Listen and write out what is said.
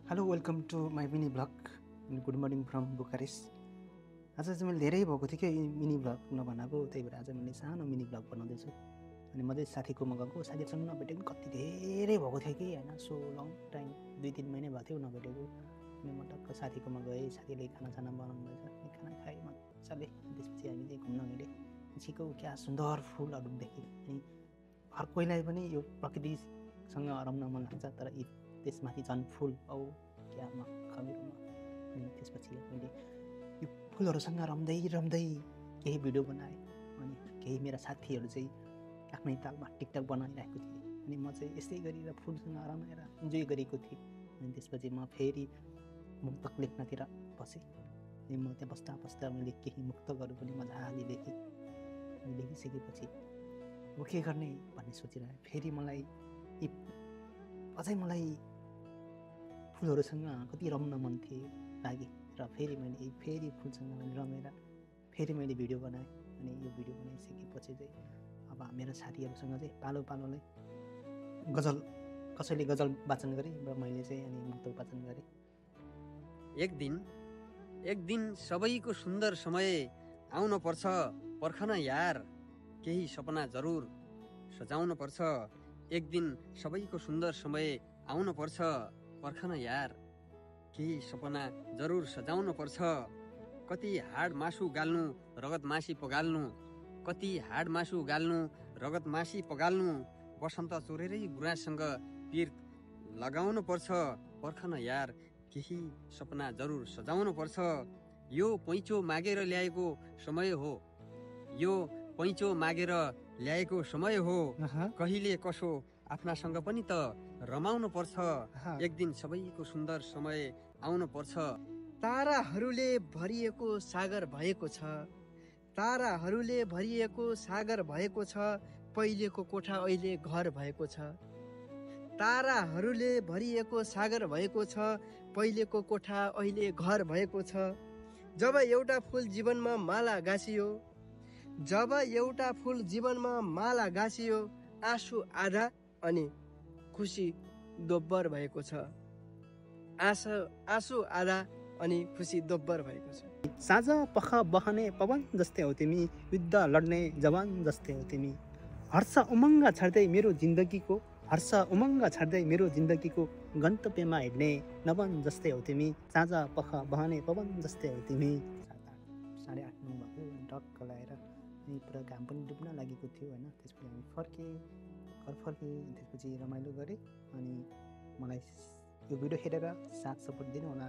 Hello welcome to my mini vlog. Good morning from Bucharest. आज चाहिँ मैले धेरै भएको थियो क्या मिनी ब्लग नबनाएको, त्यही भएर आज मैले सानो मिनी ब्लग बनाउँदैछु। अनि म चाहिँ साथीकोमा गएको, साथीहरूसँग नभेटेको कति धेरै भएको थियो कि होइन, सो लङ टाइम 2-3 महिना भएको थियो नभेटेको। अनि म टक्क साथीकोमा गएँ, साथीले खाना बनाउनु भएछ, अनि खाना खाएँ मजाले। त्यसपछि हामी चाहिँ घुम्न हिँडेँ। छिटो क्या सुन्दर फुलहरू देखेँ। अनि हर कोहीलाई पनि यो प्रकृतिसँग रम्न मन लाग्छ, तर त्यसमाथि झन् फुल औ क्या खबेरमा। अनि त्यसपछि मैले यो फुलहरूसँग रम्दै केही भिडियो बनाएँ। अनि केही मेरा साथीहरू चाहिँ आफ्नै तालमा टिकटक बनाइरहेको थिएँ। अनि म चाहिँ यस्तै गरेर फुलसँग रमाएर इन्जोय गरेको थिएँ। अनि त्यसपछि म फेरि मुक्तक लेख्नतिर बसेँ। अनि म त्यहाँ बस्दा मैले केही मुक्तकहरू पनि मजाले लेखेँ। अनि लेखिसकेपछि अब के गर्ने भन्ने सोचिरहेँ। फेरि मलाई अझै मलाई फुलहरूसँग कति रम्न मन लाग्यो र फेरि फुलसँग रमेर फेरि मैले भिडियो बनाएँ। अनि यो भिडियो बनाइसकेपछि चाहिँ अब मेरो साथीहरूसँग चाहिँ पालोले कसैले गजल वाचन गरे र मैले चाहिँ अनि मुक्तक वाचन गरेँ। एक दिन सबैको सुन्दर समय आउन पर्छ, पर्खन यार केही सपना जरुर सजाउन पर्छ। एक दिन सबैको सुन्दर समय आउन पर्छ, पर्खन यार केही सपना जरुर सजाउन पर्छ। कति हाड मासु गाल्नु रगत मासी पगाल्नु, कति हाड मासु गाल्नु रगत मासी पगाल्नु, बसन्त चोरेरै गुराँससँग पिर लगाउन पर्छ, पर्खन यार केही सपना जरुर सजाउन पर्छ। यो पैँचो मागेर ल्याएको समय हो, यो पैँचो मागेर ल्याएको समय हो, कहिले कसो आफ्नासँग पनि त रमाउनु पर्छ। एक दिन सबैको सुन्दर समय आउनु पर्छ। ताराहरूले भरिएको सागर भएको छ, ताराहरूले भरिएको सागर भएको छ, पहिलेको कोठा अहिले घर भएको छ। ताराहरूले भरिएको सागर भएको छ, पहिलेको कोठा अहिले घर भएको छ। जब एउटा फुल जीवनमा माला गाँसियो, जब एउटा फुल जीवनमा माला गाँसियो, आँसु आधा अनि खुसी दोब्बर भएको छ। आँसु आधा अनि खुसी दोब्बर भएको छ। साँझ पख बहने पवन जस्तै हो तिमी, युद्ध लड्ने जवान जस्तै हो तिमी। हर्ष उमङ्ग छर्दै मेरो जिन्दगीको, हर्ष उमङ्ग छर्दै मेरो जिन्दगीको, गन्तव्यमा हिँड्ने नवन जस्तै हो तिमी। साँझ पख बहने पवन जस्तै हो तिमी। 7:30 9 भएको टक्क लगाएर अनि पुरा घाम पनि डुब्न लागेको थियो होइन। त्यसपछि हामी घर फर्केँ। त्यसपछि रमाइलो गरेँ। अनि मलाई यो भिडियो हेरेर साथ सपोर्ट दिनु होला।